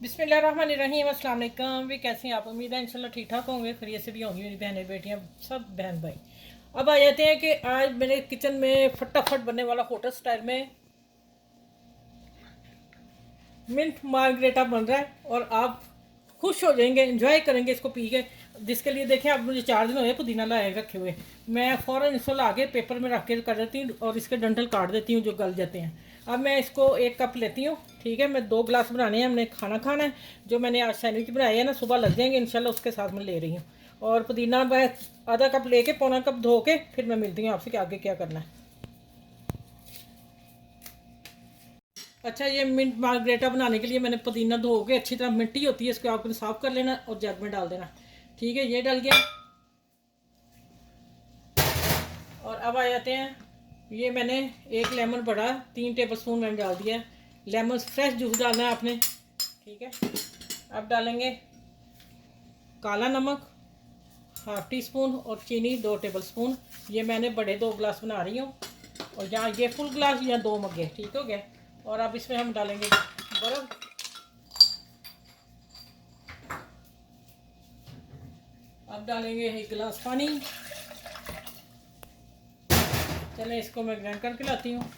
बिस्मिल्लाहिर्रहमानिर्रहीम अस्सलाम वालेकुम। भी कैसे हैं आप? उम्मीद है इंशाल्लाह ठीक ठाक होंगे, खैरियत से भी होंगी मेरी बहनें बेटियां सब बहन भाई। अब आ जाते हैं कि आज मेरे किचन में फटाफट बनने वाला होटल स्टाइल में मिंट मार्गरेटा बन रहा है और आप खुश हो जाएंगे, एंजॉय करेंगे इसको पी के। जिसके लिए देखें, अब मुझे 4 दिन हुए पुदीना लाए रखे हुए, मैं फ़ौरन इसको ला के पेपर में रख के कर देती हूँ और इसके डंठल काट देती हूँ जो गल जाते हैं। अब मैं इसको 1 कप लेती हूँ, ठीक है। मैं 2 गिलास बनाने हैं, हमने खाना है। जो मैंने आज सैंडविच बनाए हैं ना, सुबह लग जाएंगे इंशाल्लाह, उसके साथ मैं ले रही हूँ। और पुदीना मैं आधा कप लेके पौना कप धो के फिर मैं मिलती हूँ आपसे कि आगे क्या करना है। अच्छा, ये मिंट मार्गरेटा बनाने के लिए मैंने पुदीना धो के अच्छी तरह, मिट्टी होती है इसको आपको साफ़ कर लेना और जग में डाल देना, ठीक है। ये डल गया। और अब आ जाते हैं, ये मैंने 1 लेमन बड़ा 3 टेबल स्पून मैंने डाल दिया है। लेमन फ्रेश जूस डालना है आपने, ठीक है। अब डालेंगे काला नमक ½ टी स्पून और चीनी 2 टेबल स्पून। ये मैंने बड़े 2 गिलास बना रही हूँ और यहाँ ये फुल गिलास या 2 मग्गे, ठीक हो गया। और अब इसमें हम डालेंगे बर्फ़। अब डालेंगे 1 गिलास पानी। चलें, इसको मैं ग्राइंड करके लाती हूँ।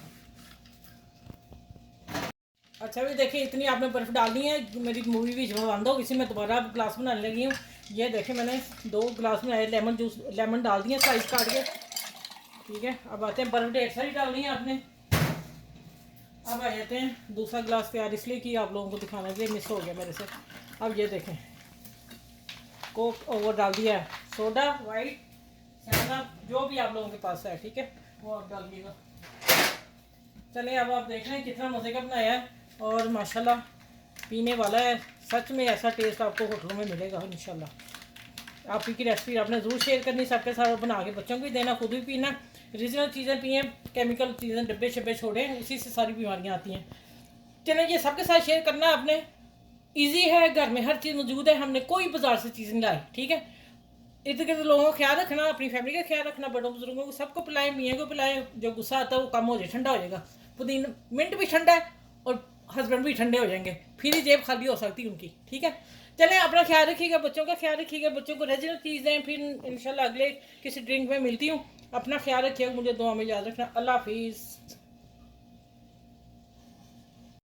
अच्छा भी देखिए, इतनी आपने बर्फ़ डालनी है, मेरी मूवी भी जो बंद हो, इसी में दोबारा गिलास बनाने लगी हूँ। ये देखें, मैंने 2 गिलास बनाए, लेमन जूस, लेमन डाल दिए साइज काट के, ठीक है। अब आते हैं, बर्फ़ ढेर सारी डालनी है आपने। अब आ जाते हैं, दूसरा गिलास तैयार इसलिए कि आप लोगों को दिखाने के लिए मिस हो गया मेरे से। अब ये देखें, कोक वो डाल दिया है, सोडा वाइट, जो भी आप लोगों के पास है, ठीक है, वो आप डालिएगा। चलिए, अब आप देख रहे हैं कितना मज़े का बनाया है और माशाल्लाह पीने वाला है। सच में ऐसा टेस्ट आपको होटलों में मिलेगा इंशाल्लाह। आप की रेसिपी आपने ज़रूर शेयर करनी सबके साथ, बना के बच्चों को भी देना, खुद भी पीना। रीजनल चीज़ें पिए, केमिकल चीज़ें डब्बे शब्बे छोड़ें, उसी से सारी बीमारियाँ आती हैं। चलिए, ये सबके साथ शेयर करना आपने। ईजी है, घर में हर चीज़ मौजूद है, हमने कोई बाजार से चीज़ नहीं लाई, ठीक है। इर्द गिर्द लोगों का ख्याल रखना, अपनी फैमिली का ख्याल रखना, बड़ों बुजुर्गों को सबको पिलाएं, मियाँ को पिलाएं। जो गुस्सा आता है वो कम हो जाए, ठंडा हो जाएगा। पुदीना मिंट भी ठंडा है और हस्बैंड भी ठंडे हो जाएंगे, फिर ही जेब खाली हो सकती है उनकी, ठीक है। चलें, अपना ख्याल रखिएगा, बच्चों का ख्याल रखिएगा, बच्चों को रेजिनल चीज़ दें। फिर इंशाल्लाह अगले किसी ड्रिंक में मिलती हूँ। अपना ख्याल रखिएगा, मुझे दुआ में याद रखना। अल्लाह हाफिज़।